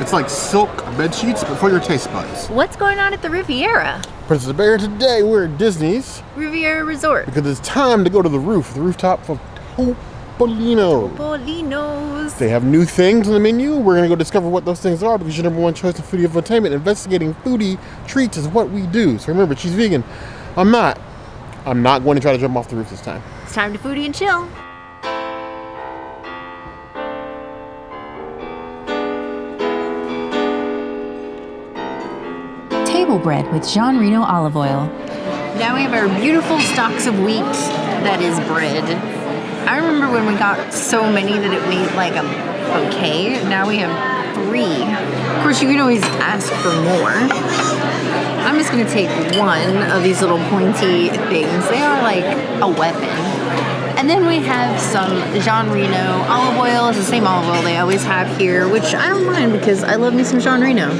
It's like silk bed sheets, but for your taste buds. What's going on at the Riviera? Princess Bear, today we're at Disney's Riviera Resort. because it's time to go to the rooftop of Topolino. Topolinos. They have new things on the menu. We're going to go discover what those things are because your number one choice of foodie infotainment. Investigating foodie treats is what we do. So remember, she's vegan. I'm not going to try to jump off the roof this time. It's time to foodie and chill. Table bread with Jean Reno olive oil. Now we have our beautiful stalks of wheat that is bread. I remember when we got so many that it made like a bouquet. Now we have 3. Of course, you can always ask for more. I'm just gonna take one of these little pointy things. They are like a weapon. And then we have some Jean Reno olive oil. It's the same olive oil they always have here, which I don't mind because I love me some Jean Reno.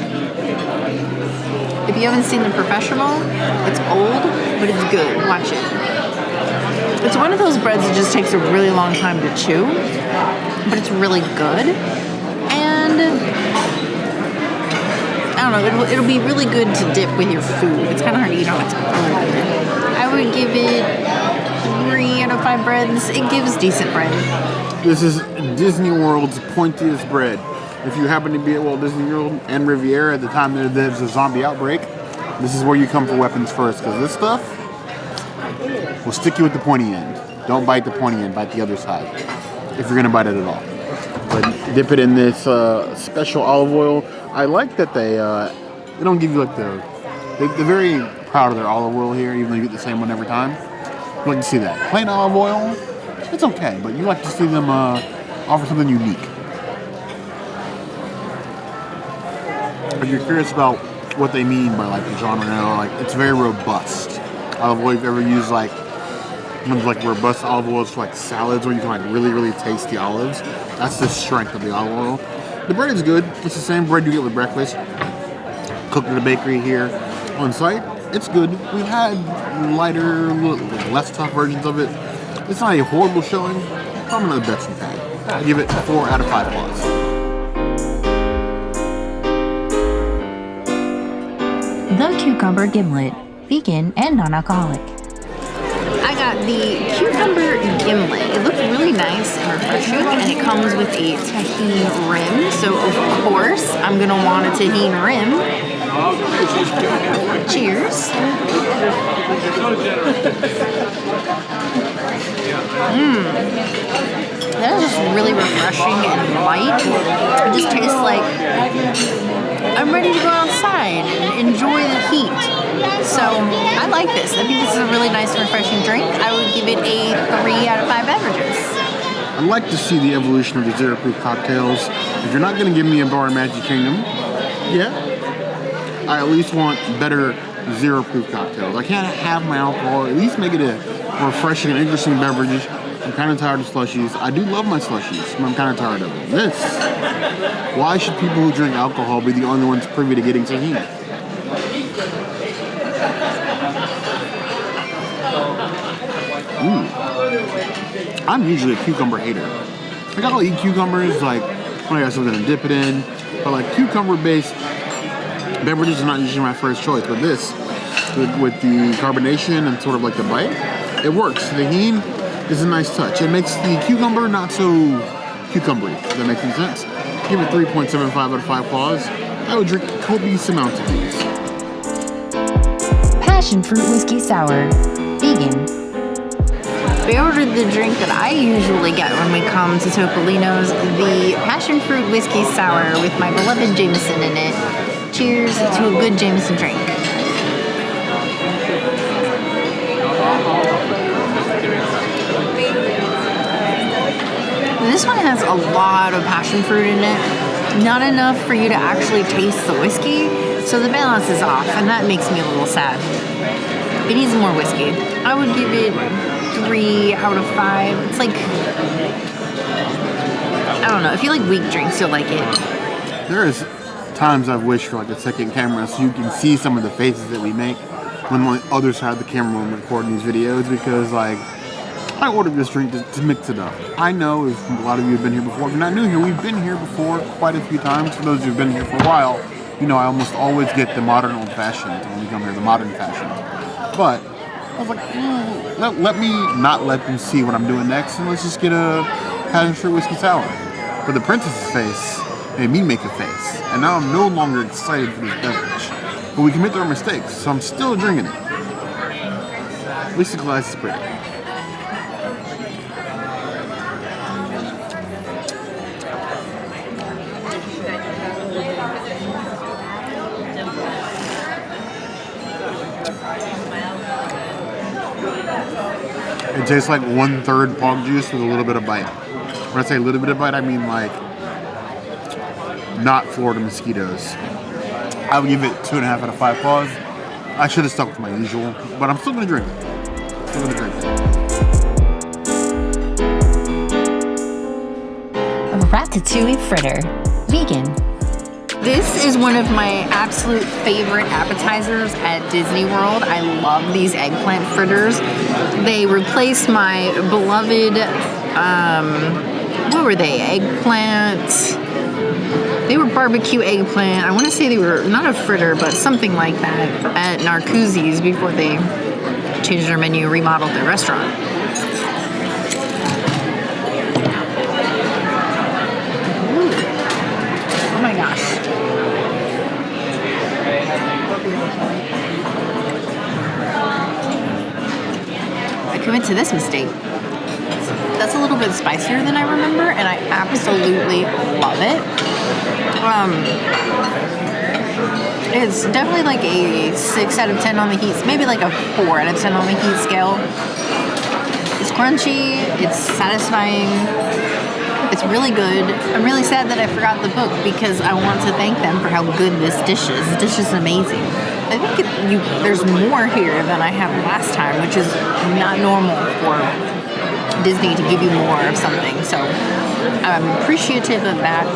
If you haven't seen The Professional, it's old, but it's good. Watch it. It's one of those breads that just takes a really long time to chew, but it's really good. And I don't know, it'll be really good to dip with your food. It's kind of hard to eat on its own. I would give it 3 out of 5 breads. It gives decent bread. This is Disney World's pointiest bread. If you happen to be at Walt Disney World and Riviera at the time there's a zombie outbreak, this is where you come for weapons first, because this stuff will stick you with the pointy end. Don't bite the pointy end, bite the other side, if you're gonna bite it at all. But dip it in this special olive oil. I like that they don't give you like they're very proud of their olive oil here, even though you get the same one every time. You like to see that. Plain olive oil, it's okay, but you like to see them offer something unique. If you're curious about what they mean by like the Jean Reno, like it's very robust. Olive oil, you've ever used like ones like robust olive oils for like salads where you can like really taste the olives. That's the strength of the olive oil. The bread is good. It's the same bread you get with breakfast. Cooked at a bakery here on site. It's good. We've had lighter, less tough versions of it. It's not a horrible showing. Probably not the best we've had. I give it 4 out of 5 plus. The Cucumber Gimlet, vegan and non-alcoholic. I got the Cucumber Gimlet. It looks really nice and refreshing, and it comes with a tahini rim. So of course, I'm gonna want a tahini rim. Cheers. That is just really refreshing and light. It just tastes like I'm ready to go outside and enjoy the heat. So I like this. I think this is a really nice, refreshing drink. I would give it a 3 out of 5 beverages. I'd like to see the evolution of the zero-proof cocktails. If you're not going to give me a bar in Magic Kingdom, yeah, I at least want better zero-proof cocktails. I can't have my alcohol. At least make it a refreshing and interesting beverage. I'm kind of tired of slushies. I do love my slushies, but I'm kind of tired of them. This. Why should people who drink alcohol be the only ones privy to getting tahini? Ooh. I'm usually a cucumber hater. Like I'll eat cucumbers, like when I got something to dip it in, but like cucumber-based beverages are not usually my first choice. But this, with the carbonation and sort of like the bite, it works. The tahini is a nice touch. It makes the cucumber not so cucumbery, if that makes any sense. Give it 3.75 out of 5 claws. I would drink copious amounts of these. Passion fruit whiskey sour, vegan. We ordered the drink that I usually get when we come to Topolino's, the passion fruit whiskey sour with my beloved Jameson in it. Cheers to a good Jameson drink. This one has a lot of passion fruit in it. Not enough for you to actually taste the whiskey, so the balance is off, and that makes me a little sad. It needs more whiskey. I would give it 3 out of 5. It's like, I don't know, if you like weak drinks, you'll like it. There's times I've wished for like a second camera so you can see some of the faces that we make when on the other side of the camera when we're recording these videos, because like I ordered this drink to mix it up. I know if a lot of you have been here before. If you're not new here, we've been here before quite a few times. For those who've been here for a while, you know I almost always get the modern old-fashioned when we come here, the modern fashion. But I was like, let me not let them see what I'm doing next, and let's just get a passion fruit whiskey sour. But the princess's face made me make a face, and now I'm no longer excited for this beverage. But we commit our mistakes, so I'm still drinking it. At least the glass is pretty. It tastes like 1/3 pog juice with a little bit of bite. When I say a little bit of bite, I mean like not Florida mosquitoes. I would give it 2.5 out of 5 paws. I should have stuck with my usual, but I'm still gonna drink it. Ratatouille fritter, vegan. This is one of my absolute favorite appetizers at Disney World. I love these eggplant fritters. They replaced my beloved, what were they? Eggplant. They were barbecue eggplant. I want to say they were not a fritter, but something like that at Narcoossee's before they changed their menu, remodeled their restaurant. Ooh. Oh my gosh. I commit to this mistake. That's a little bit spicier than I remember, and I absolutely love it. It's definitely like a 6 out of 10 on the heat, maybe like a 4 out of 10 on the heat scale. It's crunchy, it's satisfying, it's really good. I'm really sad that I forgot the book because I want to thank them for how good this dish is. This dish is amazing. I think there's more here than I had last time, which is not normal for Disney to give you more of something. So I'm appreciative of that.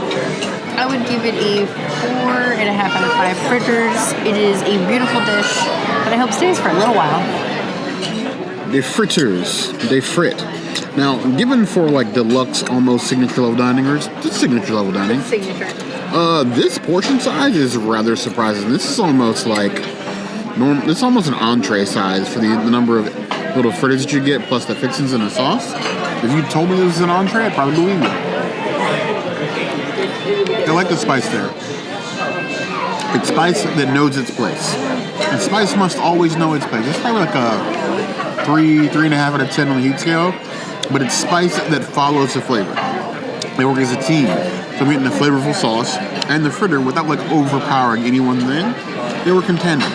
I would give it a 4.5 out of 5 fritters. It is a beautiful dish that I hope stays for a little while. The fritters, they frit. Now, given for like deluxe, almost signature level dining, or just signature level dining. Signature. This portion size is rather surprising. This is almost like normal. It's almost an entree size for the number of little fritters that you get, plus the fixings and the sauce. If you told me this was an entree, I'd probably believe you. I like the spice there. It's spice that knows its place. And spice must always know its place. It's probably like a 3.5 out of 10 on the heat scale, but it's spice that follows the flavor. They work as a team. So I'm getting the flavorful sauce and the fritter without like overpowering any one thing. They were contending.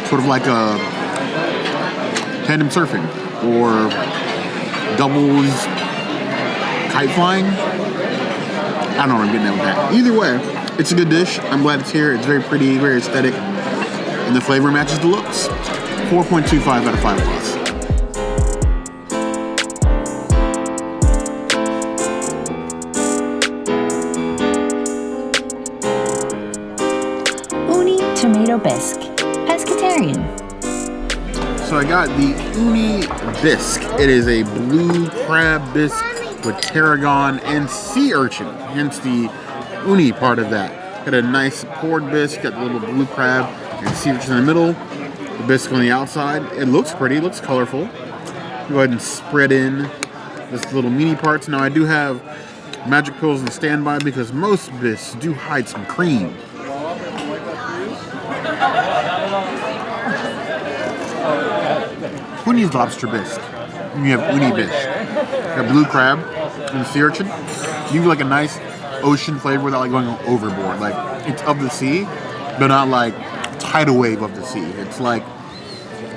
Sort of like a tandem surfing or doubles kite flying. I don't know what I'm getting at with that. Either way, it's a good dish. I'm glad it's here. It's very pretty, very aesthetic, and the flavor matches the looks. 4.25 out of 5 plus. Tomato bisque, Pescetarian. So I got the uni bisque. It is a blue crab bisque with tarragon and sea urchin, hence the uni part of that. Got a nice poured bisque, got the little blue crab and sea urchin in the middle, the bisque on the outside. It looks pretty, it looks colorful. Go ahead and spread in this little meaty parts. Now I do have magic pills on standby because most bisques do hide some cream. Uni's lobster bisque. And you have uni bisque. You have blue crab and sea urchin. You have like a nice ocean flavor without like going overboard. Like it's of the sea, but not like tidal wave of the sea. It's like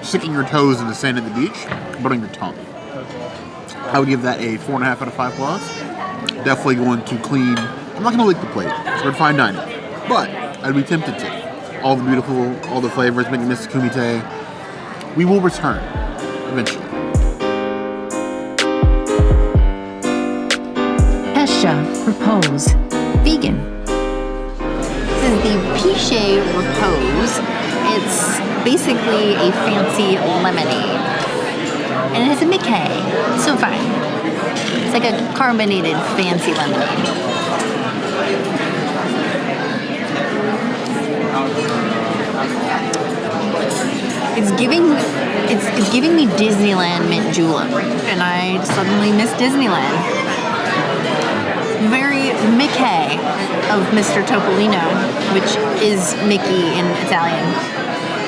sticking your toes in the sand at the beach, but on your tongue. I would give that a 4.5 out of 5 plus. Definitely going to clean. I'm not going to lick the plate. We're fine dining, but I'd be tempted to. All the beautiful, all the flavors, making Mr. Kumite. We will return eventually. Pêche, Repose, vegan. This is the Pêche Repose. It's basically a fancy lemonade. And it has a Mickey. It's so fine. It's like a carbonated fancy lemonade. It's giving me Disneyland mint julep, and I suddenly miss Disneyland. Very Mickey of Mr. Topolino, which is Mickey in Italian.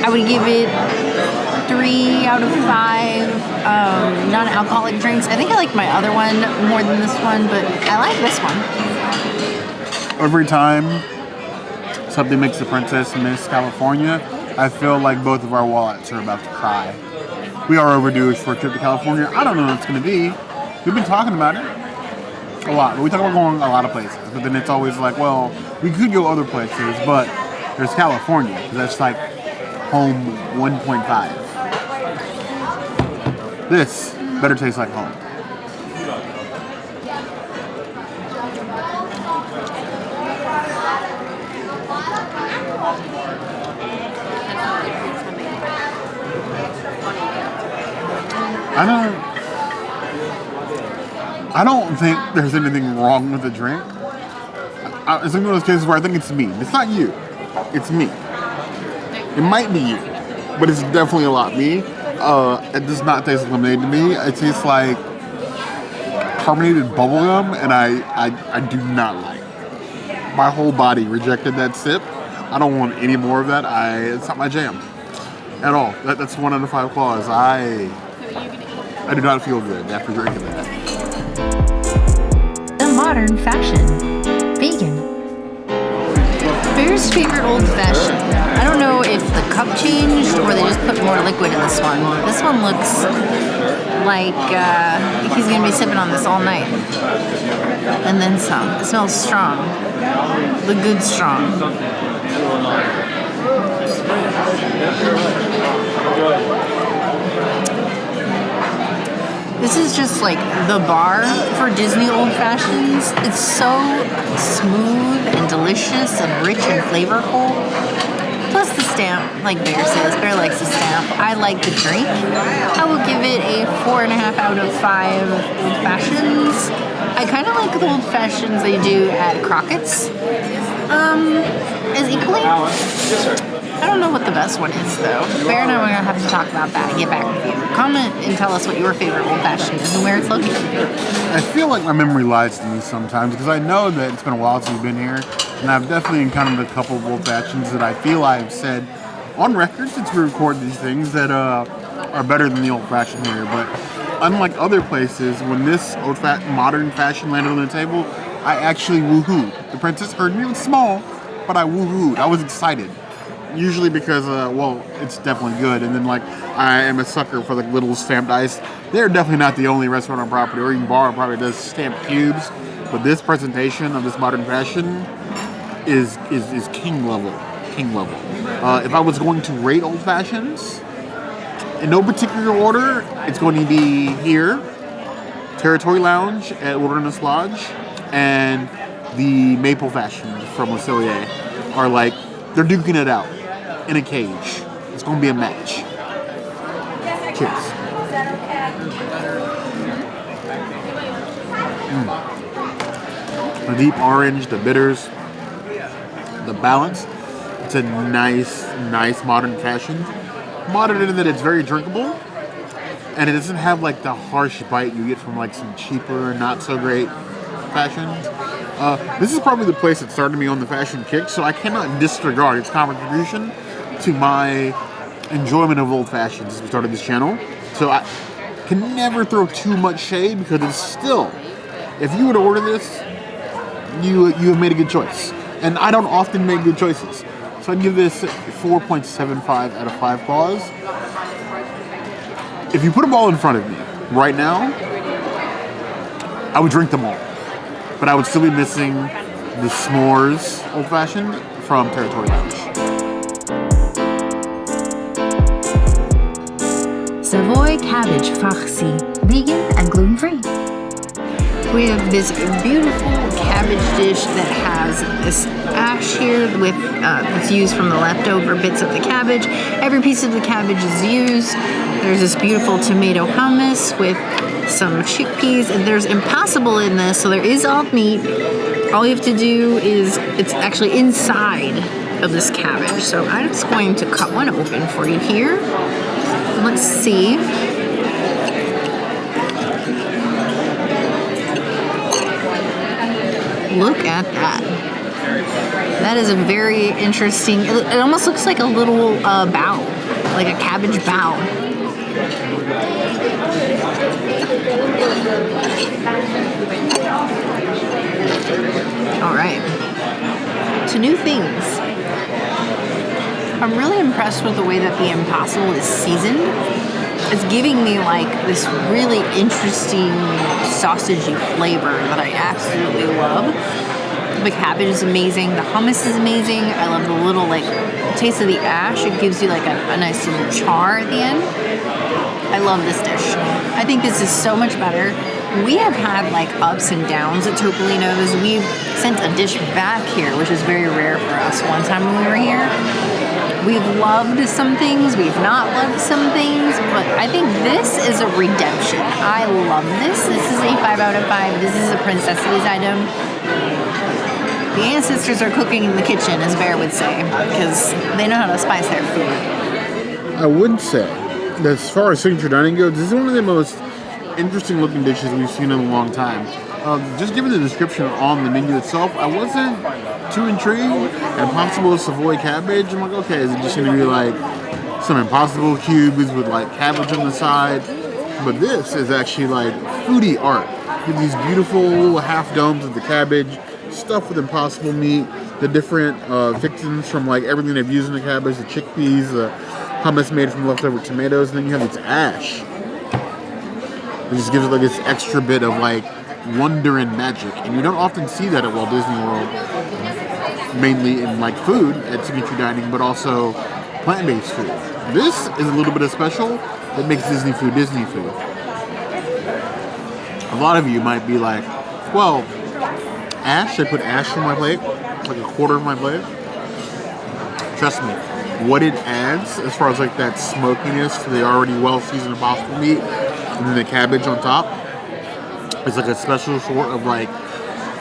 I would give it 3 out of 5 non-alcoholic drinks. I think I like my other one more than this one, but I like this one. Every time something makes the princess miss California, I feel like both of our wallets are about to cry. We are overdue for a trip to California. I don't know what it's going to be. We've been talking about it a lot. We talk about going a lot of places, but then it's always like, well, we could go other places, but there's California. That's like home 1.5. This better taste like home. I don't think there's anything wrong with the drink. It's one of those cases where I think it's me. It's not you. It's me. It might be you, but it's definitely a lot me. It does not taste like lemonade to me. It tastes like carbonated bubblegum, and I do not like it. My whole body rejected that sip. I don't want any more of that. It's not my jam at all. That's 1 out of 5 claws. I do not feel good after drinking that. The modern fashion. Vegan. Bear's favorite old fashioned. I don't know if the cup changed or they just put more liquid in this one. This one looks like he's going to be sipping on this all night. And then some. It smells strong. The good strong. This is just like the bar for Disney old fashions. It's so smooth and delicious and rich and flavorful. Plus the stamp, like Bear says. Bear likes the stamp. I like the drink. I will give it a 4.5 out of 5 old fashions. I kind of like the old fashions they do at Crockett's. As equally. I don't know what the best one is, though. Bear and I are going to have to talk about that and get back with you. Comment and tell us what your favorite old-fashioned is and where it's located. I feel like my memory lies to me sometimes because I know that it's been a while since we've been here, and I've definitely encountered a couple of old-fashions that I feel I've said on record since we record these things that are better than the old-fashioned here. But unlike other places, when this modern fashion landed on the table, I actually woohooed. The princess heard me. It was small, but I woohooed. I was excited. Usually because, well, it's definitely good. And then, like, I am a sucker for, like, little stamped ice. They're definitely not the only restaurant on property or even bar on property that does stamped cubes. But this presentation of this modern fashion is king level. King level. If I was going to rate old fashions, in no particular order, it's going to be here, Territory Lounge at Wilderness Lodge, and the Maple Fashion from Le Cellier are like, they're duking it out in a cage. It's going to be a match. Cheers. The deep orange, the bitters, the balance. It's a nice modern fashion. Modern in that it's very drinkable, and it doesn't have like the harsh bite you get from like some cheaper, not so great fashions. This is probably the place that started me on the fashion kick, so I cannot disregard its contribution to my enjoyment of old fashions as we started this channel. So I can never throw too much shade because it's still, if you were to order this, you have made a good choice. And I don't often make good choices. So I'd give this 4.75 out of 5 claws. If you put them all in front of me right now, I would drink them all. But I would still be missing the s'mores old-fashioned from Territory Lounge. Savoy Cabbage Farcis, vegan and gluten-free. We have this beautiful cabbage dish that has this ash here with it's used from the leftover bits of the cabbage. Every piece of the cabbage is used. There's this beautiful tomato hummus with some chickpeas, and there's impossible in this, so there is all meat. All you have to do is, it's actually inside of this cabbage. So I'm just going to cut one open for you here. Let's see. Look at that. That is a very interesting, it almost looks like a little bao, like a cabbage bao. All right, to new things. I'm really impressed with the way that the Impossible is seasoned. It's giving me like this really interesting sausagey flavor that I absolutely love. The cabbage is amazing. The hummus is amazing. I love the little like taste of the ash. It gives you like a nice little char at the end. I love this dish. I think this is so much better. We have had like ups and downs at Topolino's. We've sent a dish back here, which is very rare for us. One time when we were here, we've loved some things, we've not loved some things, but I think this is a redemption. I love this. This is a 5 out of 5. This is a Princesses item. The ancestors are cooking in the kitchen, as Bear would say, because they know how to spice their food. I would say that as far as signature dining goes, this is one of the most interesting looking dishes we've seen in a long time. Just given the description on the menu itself, I wasn't too intrigued. Impossible Savoy cabbage. I'm like, okay, is it just going to be like some Impossible cubes with like cabbage on the side? But this is actually like foodie art. With these beautiful half domes of the cabbage, stuffed with Impossible meat, the different fixings from like everything they've used in the cabbage, the chickpeas, the hummus made from leftover tomatoes, and then you have this ash. It just gives it like this extra bit of like wonder and magic, and you don't often see that at Walt Disney World, mainly in like food at signature dining, but also plant-based food. This is a little bit of special that makes Disney food Disney food. A lot of you might be like, well, ash, I put ash on my plate, like a quarter of my plate. Trust me, what it adds as far as like that smokiness to the already well-seasoned Impossible meat, and then the cabbage on top, it's like a special sort of like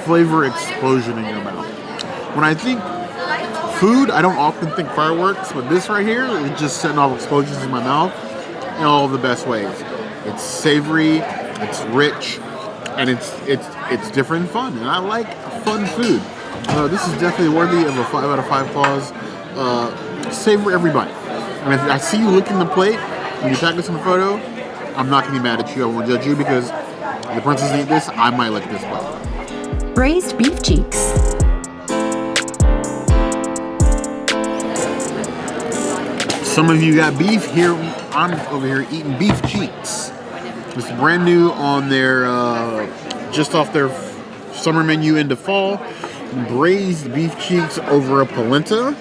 flavor explosion in your mouth. When I think food, I don't often think fireworks, but this right here is just setting off explosions in my mouth in all the best ways. It's savory, it's rich, and it's different and fun. And I like fun food. This is definitely worthy of a 5 out of 5 clause. Savor every bite. And if I see you licking the plate when you tag us in the photo, I'm not gonna be mad at you. I won't judge you because the princess eat this, I might like this plate. Braised beef cheeks. Some of you got beef here. I'm over here eating beef cheeks. It's brand new on their, just off their summer menu into fall. Braised beef cheeks over a polenta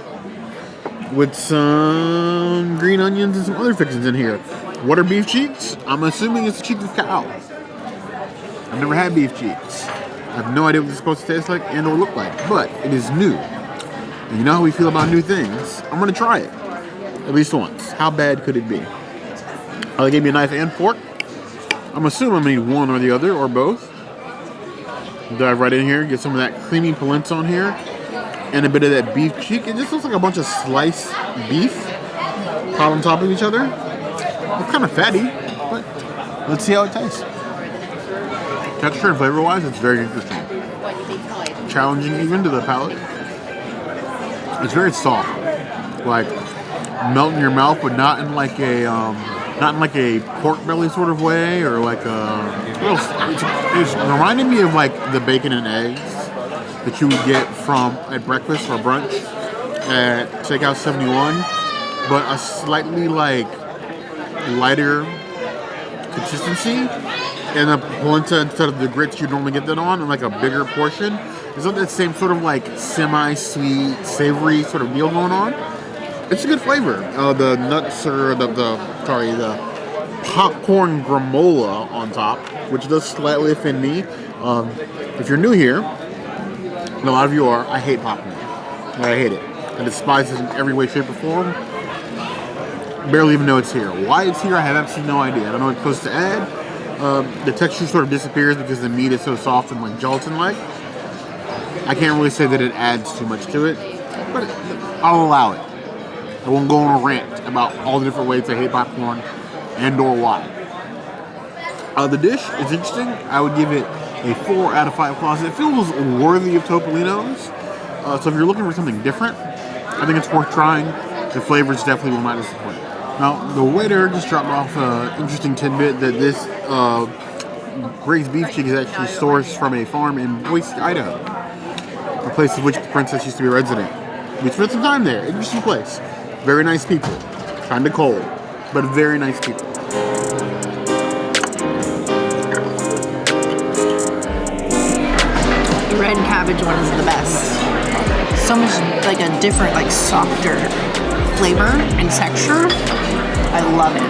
with some green onions and some other fixings in here. What are beef cheeks? I'm assuming it's cheek of cow. I've never had beef cheeks. I have no idea what it's supposed to taste like and or look like, but it is new. And you know how we feel about new things. I'm gonna try it, at least once. How bad could it be? They gave me a knife and fork. I'm assuming I'm gonna need one or the other or both. Dive right in here, get some of that creamy polenta on here, and a bit of that beef cheek. It just looks like a bunch of sliced beef piled on top of each other. It's kind of fatty, but let's see how it tastes. Texture and flavor-wise, it's very interesting. Challenging even to the palate. It's very soft, like melt in your mouth, but not in like a pork belly sort of way, or like it's reminding me of like the bacon and eggs that you would get from at breakfast or brunch at Steakhouse 71, but a slightly like lighter consistency, and the polenta instead of the grits you normally get that on, and like a bigger portion. It's not that same sort of like semi-sweet, savory sort of meal going on. It's a good flavor. The nuts or the popcorn granola on top, which does slightly offend me. If you're new here, and a lot of you are, I hate popcorn. I hate it. I despise it in every way, shape, or form. Barely even know it's here. Why it's here, I have absolutely no idea. I don't know what it's supposed to add. The texture sort of disappears because the meat is so soft and like gelatin-like. I can't really say that it adds too much to it, but I'll allow it. I won't go on a rant about all the different ways I hate popcorn and or why. The dish is interesting. I would give it a 4 out of 5 claws. It feels worthy of Topolino's. So if you're looking for something different, I think it's worth trying. The flavors definitely will not disappoint. Now, the waiter just dropped off an interesting tidbit that this braised beef cheek is actually sourced from a farm in Boise, Idaho, a place of which the princess used to be a resident. We spent some time there. Interesting place. Very nice people. Kind of cold, but very nice people. The red cabbage one is the best. So much like a different, like softer flavor and texture. I love it.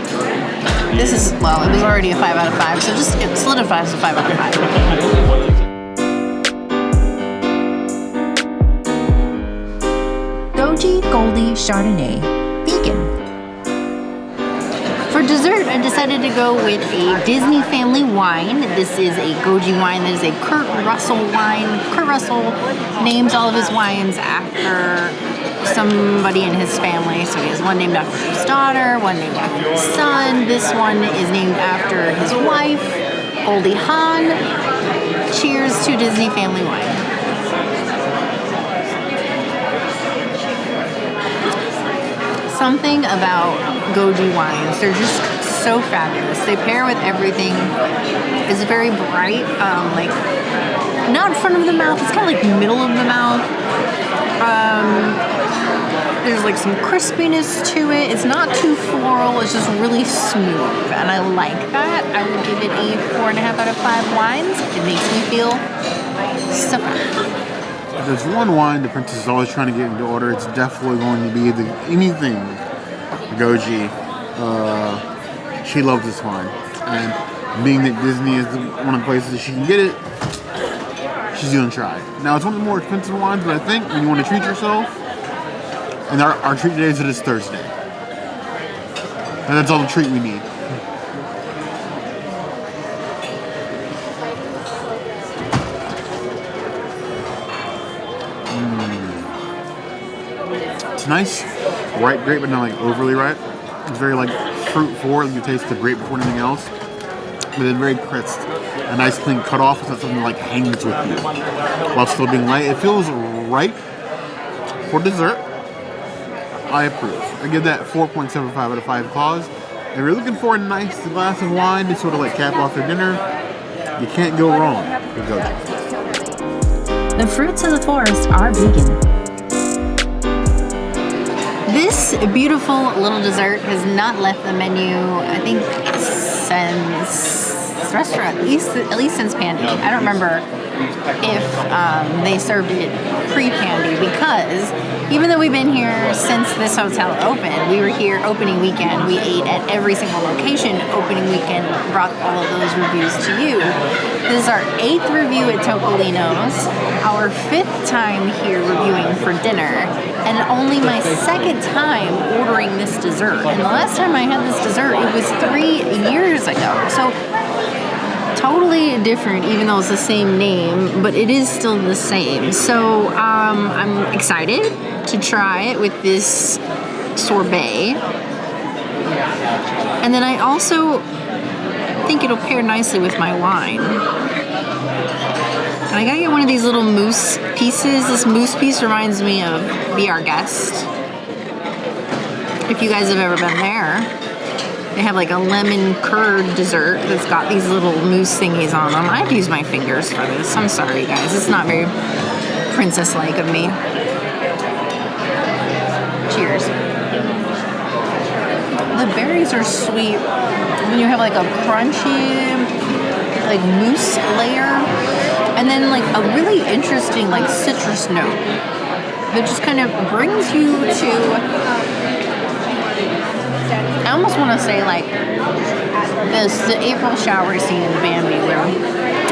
This is, well, it was already a 5 out of 5, so just it solidifies a 5 out of 5. Goji Goldie Chardonnay, vegan. For dessert, I decided to go with a Disney family wine. This is a goji wine. That is a Kurt Russell wine. Kurt Russell names all of his wines after somebody in his family. So he has one named after his daughter, one named after his son. This one is named after his wife, Goldie Hawn. Cheers to Disney family wine. Something about goji wines, they're just so fabulous. They pair with everything. It's very bright, like not front of the mouth, it's kind of like middle of the mouth. There's like some crispiness to it. It's not too floral, it's just really smooth, and I like that. I would give it a 4.5 out of 5 wines. It makes me feel so fun. If there's one wine the princess is always trying to get into order, it's definitely going to be anything goji. She loves this wine, and being that Disney is one of the places that she can get it, she's gonna try. Now it's one of the more expensive wines, but I think when you want to treat yourself, and our treat today is this Thursday, and that's all the treat we need. It's nice, ripe grape, but not like overly ripe. It's very like fruit forward. You taste the grape before anything else, but then very crisp. A nice clean cut off. It's not something that like hangs with you while still being light. It feels ripe for dessert. I approve. I give that 4.75 out of 5 claws. If you're looking for a nice glass of wine to sort of like cap off your dinner, you can't go wrong with goji. The fruits of the forest are vegan. This beautiful little dessert has not left the menu, I think, since restaurant, at least since Pandy. I don't remember if they served it pre-Pandy, because even though we've been here since this hotel opened, we were here opening weekend, we ate at every single location opening weekend, brought all of those reviews to you. This is our 8th review at Topolino's, our 5th time here reviewing for dinner, and only my 2nd time ordering this dessert. And the last time I had this dessert, it was 3 years ago. So totally different, even though it's the same name, but it is still the same. So I'm excited to try it with this sorbet. And then I also think it'll pair nicely with my wine. And I gotta get one of these little mousse pieces. This mousse piece reminds me of Be Our Guest. If you guys have ever been there, they have like a lemon curd dessert that's got these little mousse thingies on them. I have to use my fingers for this. I'm sorry, guys. It's not very princess-like of me. Cheers. The berries are sweet. And you have like a crunchy, like mousse layer, and then like a really interesting like citrus note that just kind of brings you to I almost want to say like the April shower scene in Bambi where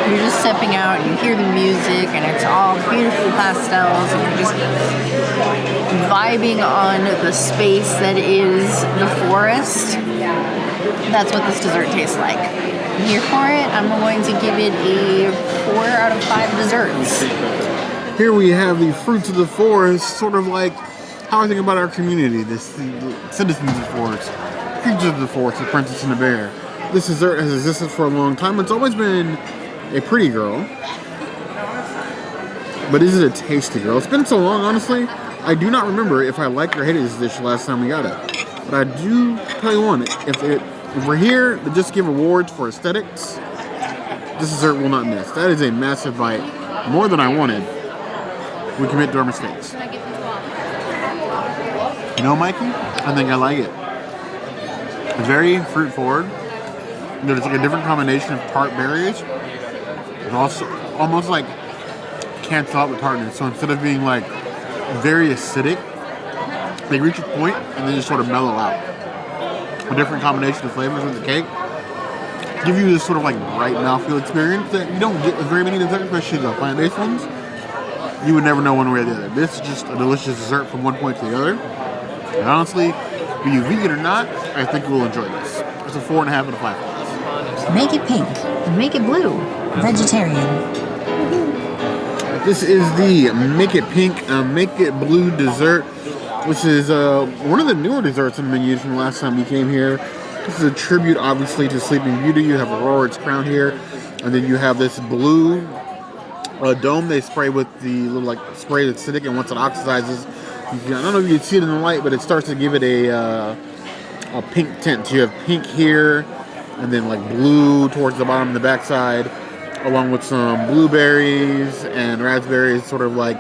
you're just stepping out and you hear the music and it's all beautiful pastels and you're just vibing on the space that is the forest. That's what this dessert tastes like. I'm here for it. I'm going to give it a 4 out of 5 desserts. Here we have the fruits of the forest, sort of like how I think about our community, the citizens of the forest, creatures of the forest, the princess and the bear. This dessert has existed for a long time. It's always been a pretty girl, but is it a tasty girl? It's been so long, honestly, I do not remember if I liked or hated this dish last time we got it. But I do tell you one, if we're here to just give awards for aesthetics, this dessert will not miss. That is a massive bite, more than I wanted. We commit to our mistakes. You know, Mikey, I think I like it. It's very fruit forward. There's like a different combination of tart berries. It also almost like cancel out the tartness. So instead of being like very acidic, they reach a point and then just sort of mellow out. A different combination of flavors with the cake give you this sort of like bright mouthfeel experience that you don't get with very many desserts, especially the plant-based ones. You would never know one way or the other. This is just a delicious dessert from one point to the other. And honestly, be you vegan or not, I think you will enjoy this. It's a 4.5 out of 5. Make it pink. Make it blue. Vegetarian. This is the Make It Pink, Make It Blue dessert. This is one of the newer desserts on the menu from the last time we came here. This is a tribute, obviously, to Sleeping Beauty. You have Aurora's crown here, and then you have this blue dome they spray with the little like spray that's acidic, and once it oxidizes, I don't know if you can see it in the light, but it starts to give it a pink tint. So you have pink here, and then like blue towards the bottom and the backside, along with some blueberries and raspberries, sort of like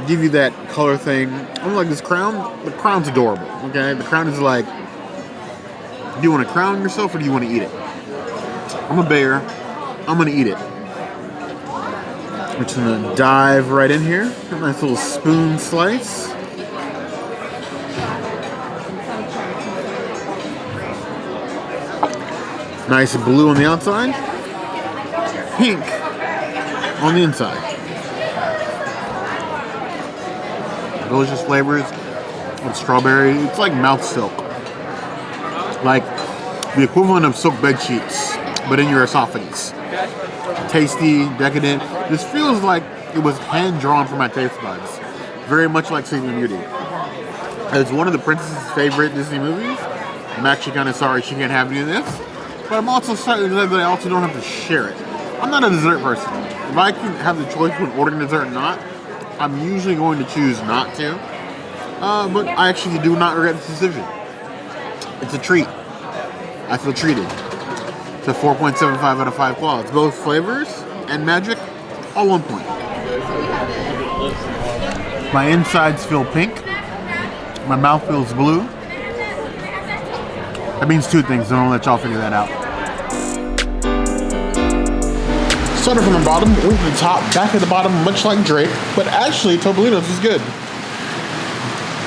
give you that color thing. I'm like this crown. The crown's adorable. Okay, the crown is like, do you want to crown yourself or do you want to eat it? I'm a bear. I'm gonna eat it. We're just gonna dive right in here. A nice little spoon slice. Nice blue on the outside, pink on the inside. Delicious flavors with strawberry. It's like mouth silk. Like the equivalent of silk bed sheets, but in your esophagus. Tasty, decadent. This feels like it was hand drawn for my taste buds. Very much like Sleeping Beauty. It's one of the princess's favorite Disney movies. I'm actually kind of sorry she can't have any of this. But I'm also slightly glad that I also don't have to share it. I'm not a dessert person. If I can have the choice between ordering dessert or not, I'm usually going to choose not to. But I actually do not regret this decision. It's a treat. I feel treated. It's a 4.75 out of 5 claws. Both flavors and magic, all 1 point. My insides feel pink. My mouth feels blue. That means two things, so I'm gonna let y'all figure that out. Started from the bottom, went to the top, back at the bottom, much like Drake, but actually Topolino's is good.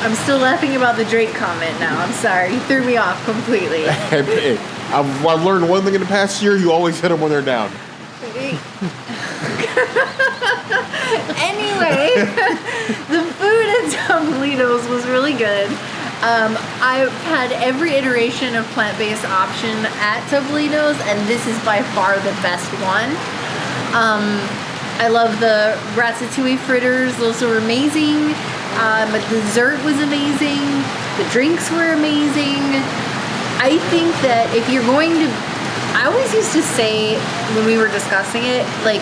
I'm still laughing about the Drake comment now. I'm sorry. He threw me off completely. Hey, I've learned one thing in the past year, you always hit them when they're down. Anyway, the food at Topolino's was really good. I've had every iteration of plant-based option at Topolino's, and this is by far the best one. I love the Ratatouille fritters. Those were amazing. The dessert was amazing. The drinks were amazing. I think that if you're going to... I always used to say, when we were discussing it, like,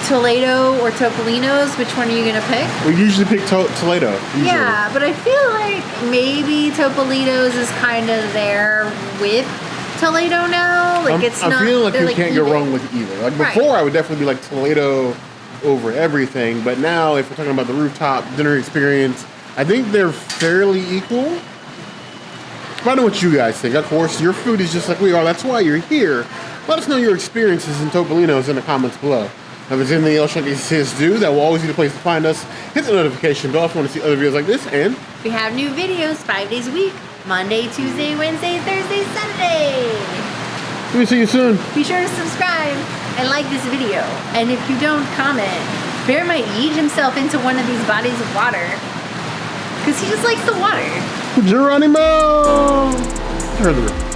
Toledo or Topolino's, which one are you going to pick? We usually pick Toledo. Usually. Yeah, but I feel like maybe Topolino's is kind of there with Toledo now. Like it's not. I feel like you like can't go wrong with either. Like before, I would definitely be like Toledo over everything, but now if we're talking about the rooftop dinner experience, I think they're fairly equal. I don't know what you guys think. Of course, your food is just like we are. That's why you're here. Let us know your experiences in Topolino's in the comments below. If there's anything else you'd like to see us do, that will always be the place to find us. Hit the notification bell if you want to see other videos like this, and we have new videos 5 days a week. Monday, Tuesday, Wednesday, Thursday, Saturday. Let me see you soon. Be sure to subscribe and like this video. And if you don't comment, Bear might yeet himself into one of these bodies of water. Because he just likes the water. Geronimo! Further.